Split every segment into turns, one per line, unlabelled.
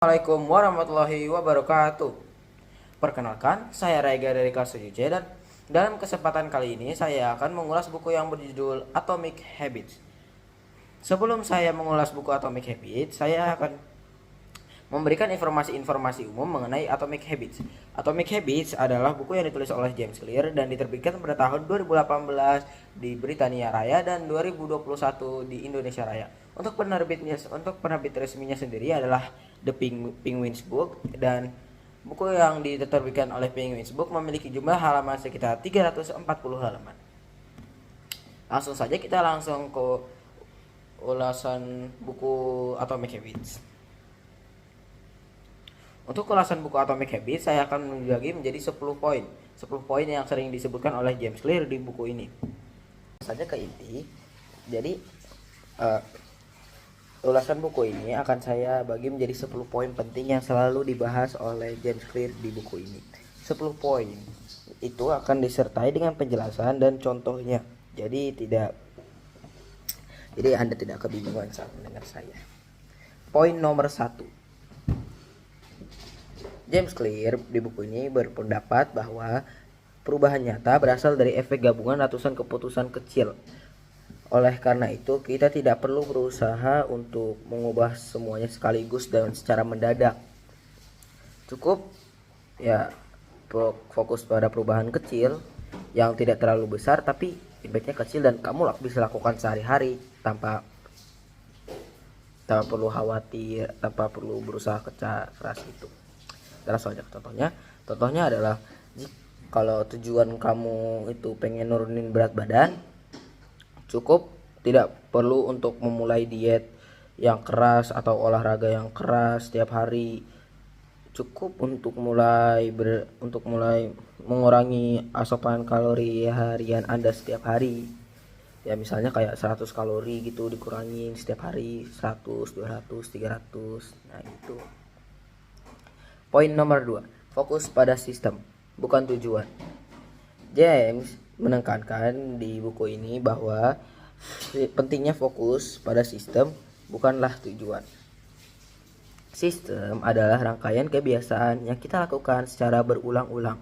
Assalamualaikum warahmatullahi wabarakatuh. Perkenalkan, saya Raiga dari kelas 7C dan dalam kesempatan kali ini saya akan mengulas buku yang berjudul Atomic Habits. Sebelum saya mengulas buku Atomic Habits, saya akan memberikan informasi-informasi umum mengenai Atomic Habits. Atomic Habits adalah buku yang ditulis oleh James Clear dan diterbitkan pada tahun 2018 di Britania Raya dan 2021 di Indonesia Raya. Untuk penerbit resminya sendiri adalah The Penguins Book, dan buku yang diterbitkan oleh Penguins Book memiliki jumlah halaman sekitar 340 halaman. Langsung saja kita langsung ke ulasan buku Atomic Habits. Untuk ulasan buku Atomic Habits, saya akan membagi menjadi 10 poin. 10 poin yang sering disebutkan oleh James Clear di buku ini. Saja ke inti. Jadi, ulasan buku ini akan saya bagi menjadi 10 poin penting yang selalu dibahas oleh James Clear di buku ini. 10 poin itu akan disertai dengan penjelasan dan contohnya. Jadi Anda tidak kebingungan saat mendengar saya. Poin nomor 1. James Clear di buku ini berpendapat bahwa perubahan nyata berasal dari efek gabungan ratusan keputusan kecil. Oleh karena itu, kita tidak perlu berusaha untuk mengubah semuanya sekaligus dan secara mendadak. Cukup fokus pada perubahan kecil yang tidak terlalu besar tapi impactnya kecil dan kamu bisa lakukan sehari-hari tanpa perlu khawatir, tanpa perlu berusaha keras gitu. Langsung aja contohnya adalah kalau tujuan kamu itu pengen nurunin berat badan, cukup tidak perlu untuk memulai diet yang keras atau olahraga yang keras setiap hari. Cukup untuk mulai mengurangi asupan kalori harian Anda setiap hari. Ya misalnya kayak 100 kalori gitu dikurangin setiap hari, 100, 200, 300. Nah, itu. Poin nomor 2, fokus pada sistem, bukan tujuan. James menekankan di buku ini bahwa pentingnya fokus pada sistem, bukanlah tujuan. Sistem adalah rangkaian kebiasaan yang kita lakukan secara berulang-ulang.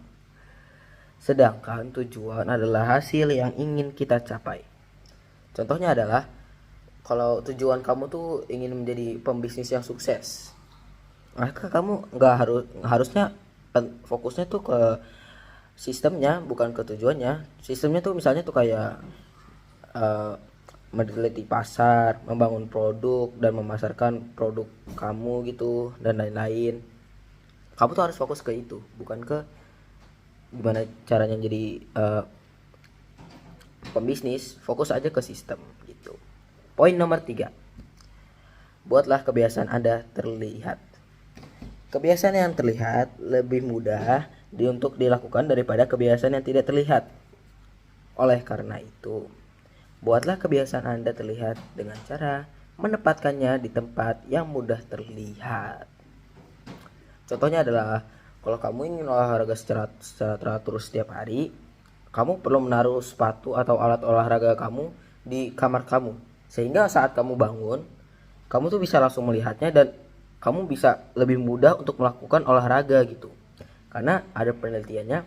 Sedangkan tujuan adalah hasil yang ingin kita capai. Contohnya adalah kalau tujuan kamu tuh ingin menjadi pembisnis yang sukses, maka kamu harusnya fokusnya tuh ke sistemnya, bukan ke tujuannya. Sistemnya tuh misalnya tuh kayak meneliti pasar, membangun produk dan memasarkan produk kamu gitu dan lain-lain. Kamu tuh harus fokus ke itu, bukan ke gimana caranya jadi pembisnis. Fokus aja ke sistem gitu. Poin nomor 3, buatlah kebiasaan Anda terlihat. Kebiasaan yang terlihat lebih mudah untuk dilakukan daripada kebiasaan yang tidak terlihat. Oleh karena itu, buatlah kebiasaan Anda terlihat dengan cara menempatkannya di tempat yang mudah terlihat. Contohnya adalah kalau kamu ingin olahraga secara teratur setiap hari, kamu perlu menaruh sepatu atau alat olahraga kamu di kamar kamu, sehingga saat kamu bangun, kamu tuh bisa langsung melihatnya dan kamu bisa lebih mudah untuk melakukan olahraga gitu. Karena ada penelitiannya,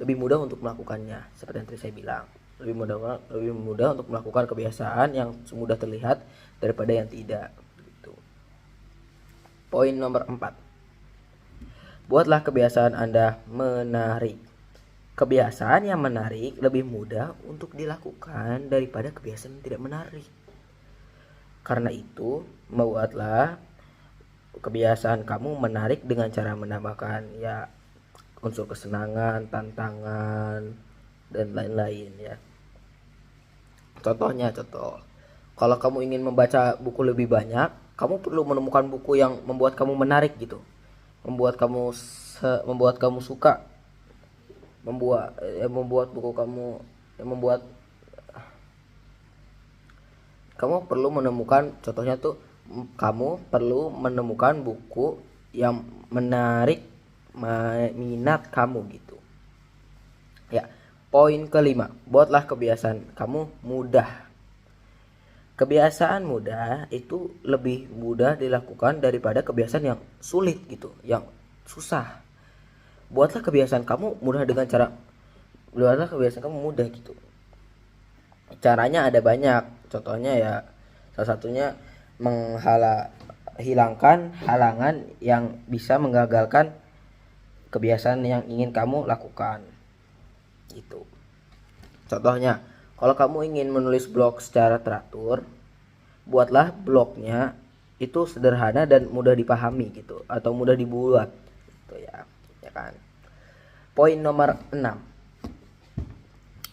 lebih mudah untuk melakukannya. Seperti yang tadi saya bilang, lebih mudah untuk melakukan kebiasaan yang mudah terlihat daripada yang tidak gitu. Poin nomor 4, buatlah kebiasaan Anda menarik. Kebiasaan yang menarik lebih mudah untuk dilakukan daripada kebiasaan yang tidak menarik. Karena itu, buatlah kebiasaan kamu menarik dengan cara menambahkan unsur kesenangan, tantangan dan lain-lain ya. Contoh, kalau kamu ingin membaca buku lebih banyak, kamu perlu menemukan buku yang membuat kamu menarik gitu, membuat kamu suka, membuat buku kamu membuat kamu perlu menemukan, contohnya tuh kamu perlu menemukan buku yang menarik minat kamu gitu. Ya, poin kelima, buatlah kebiasaan kamu mudah. Kebiasaan mudah itu lebih mudah dilakukan daripada kebiasaan yang sulit gitu, yang susah. Buatlah kebiasaan kamu mudah dengan cara buatlah kebiasaan kamu mudah gitu. Caranya ada banyak. Contohnya ya salah satunya hilangkan halangan yang bisa menggagalkan kebiasaan yang ingin kamu lakukan. Gitu. Contohnya, kalau kamu ingin menulis blog secara teratur, buatlah blognya itu sederhana dan mudah dipahami gitu, atau mudah dibuat gitu ya kan. Poin nomor 6.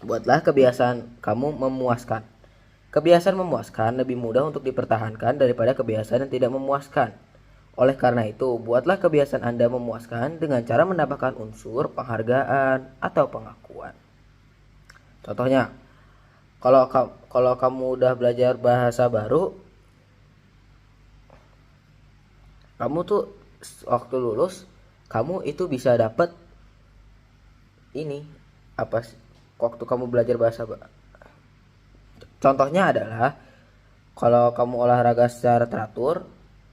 Buatlah kebiasaan kamu memuaskan. Kebiasaan memuaskan lebih mudah untuk dipertahankan daripada kebiasaan yang tidak memuaskan. Oleh karena itu, buatlah kebiasaan Anda memuaskan dengan cara menambahkan unsur penghargaan atau pengakuan. Contohnya, kalau kamu udah belajar bahasa baru, kamu tuh waktu lulus, kamu itu bisa dapat ini apa sih? Waktu kamu belajar bahasa contohnya adalah kalau kamu olahraga secara teratur,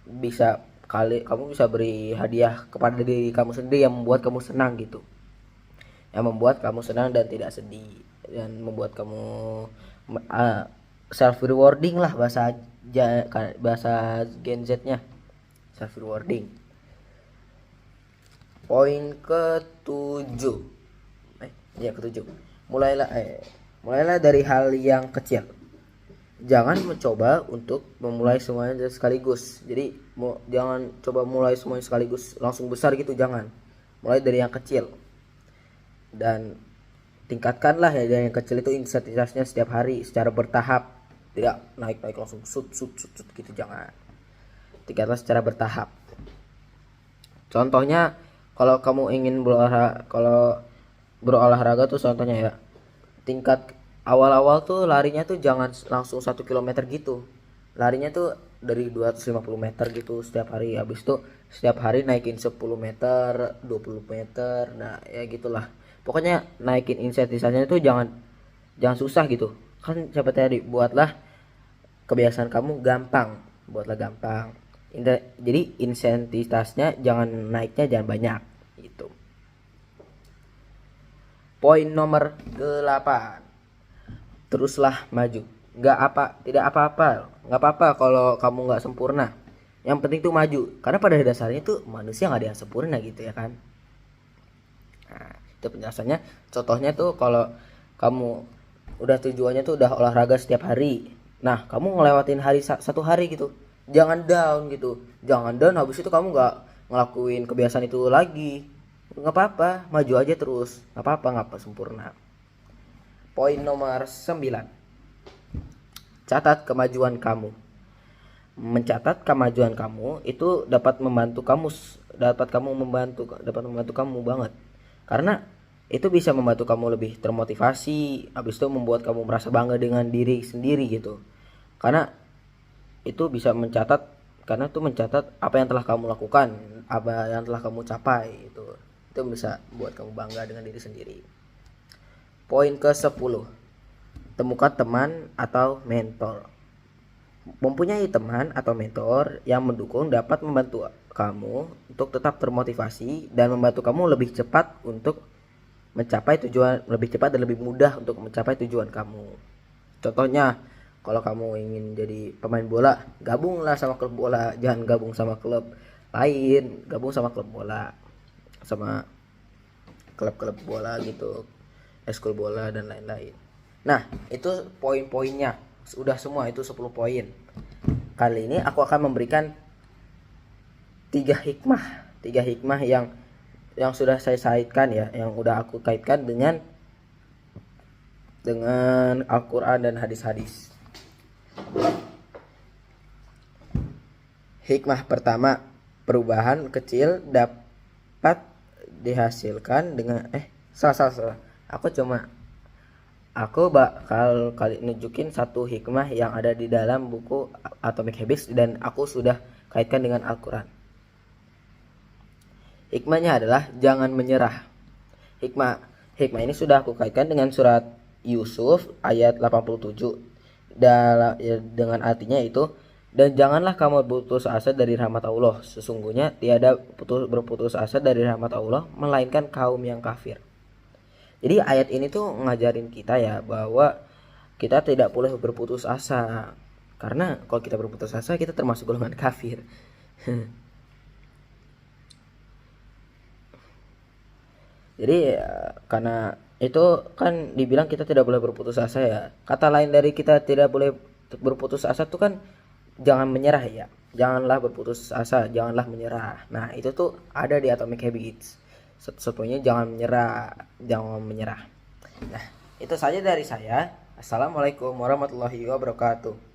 kamu bisa beri hadiah kepada diri kamu sendiri yang membuat kamu senang gitu, yang membuat kamu senang dan tidak sedih, dan membuat kamu self rewarding lah bahasa Gen Z-nya, self rewarding. Poin ketujuh, ketujuh. Mulailah dari hal yang kecil. Jangan mencoba untuk memulai semuanya sekaligus. Jadi jangan coba mulai semuanya sekaligus langsung besar gitu, jangan. Mulai dari yang kecil. Dan tingkatkanlah ya dari yang kecil itu intensitasnya setiap hari secara bertahap. Tidak naik langsung sut gitu, jangan. Tingkatlah secara bertahap. Contohnya kalau kamu ingin berolahraga tuh contohnya ya, tingkat awal-awal tuh larinya tuh jangan langsung 1 km gitu, larinya tuh dari 250 meter gitu setiap hari. Habis itu setiap hari naikin 10 meter 20 meter, nah ya gitulah, pokoknya naikin intensitasnya itu jangan susah gitu kan. Siapa tadi, buatlah kebiasaan kamu gampang, jadi intensitasnya naiknya jangan banyak gitu. Poin nomor 8. Teruslah maju. Tidak apa-apa kalau kamu nggak sempurna. Yang penting tuh maju. Karena pada dasarnya tuh manusia nggak ada yang sempurna gitu ya kan. Nah, itu penjelasannya. Contohnya tuh kalau kamu tujuannya tuh udah olahraga setiap hari. Nah, kamu ngelewatin satu hari gitu. Jangan down gitu. Jangan down habis itu kamu nggak ngelakuin kebiasaan itu lagi. Nggak apa-apa, maju aja terus. Nggak sempurna. Poin nomor 9. Catat kemajuan kamu. Mencatat kemajuan kamu itu dapat membantu kamu banget. Karena itu bisa membantu kamu lebih termotivasi, habis itu membuat kamu merasa bangga dengan diri sendiri gitu. Karena itu mencatat apa yang telah kamu lakukan, apa yang telah kamu capai itu bisa buat kamu bangga dengan diri sendiri. Poin ke-10. Temukan teman atau mentor. Mempunyai teman atau mentor yang mendukung dapat membantu kamu untuk tetap termotivasi dan membantu kamu lebih cepat dan lebih mudah untuk mencapai tujuan kamu. Contohnya, kalau kamu ingin jadi pemain bola, gabunglah sama klub bola, jangan gabung sama klub lain, gabung sama klub bola, sama klub-klub bola gitu, eskul bola dan lain-lain. Nah, itu poin-poinnya. Sudah semua itu 10 poin. Kali ini aku akan memberikan 3 hikmah yang sudah saya kaitkan ya, yang udah aku kaitkan dengan Al-Qur'an dan hadis-hadis. Hikmah pertama, perubahan kecil dapat dihasilkan dengan salah. Aku bakal nunjukin satu hikmah yang ada di dalam buku Atomic Habits dan aku sudah kaitkan dengan Al-Quran. Hikmahnya adalah jangan menyerah. Hikmah ini sudah aku kaitkan dengan surat Yusuf ayat 87. dengan artinya itu, dan janganlah kamu berputus asa dari rahmat Allah, sesungguhnya tiada berputus asa dari rahmat Allah melainkan kaum yang kafir. Jadi ayat ini tuh ngajarin kita ya bahwa kita tidak boleh berputus asa, karena kalau kita berputus asa kita termasuk golongan kafir. Jadi karena itu kan dibilang kita tidak boleh berputus asa ya. Kata lain dari kita tidak boleh berputus asa tuh kan jangan menyerah ya. Janganlah berputus asa, janganlah menyerah. Nah, itu tuh ada di Atomic Habits. Satu-satunya jangan menyerah, jangan menyerah. Nah, itu saja dari saya. Assalamualaikum warahmatullahi wabarakatuh.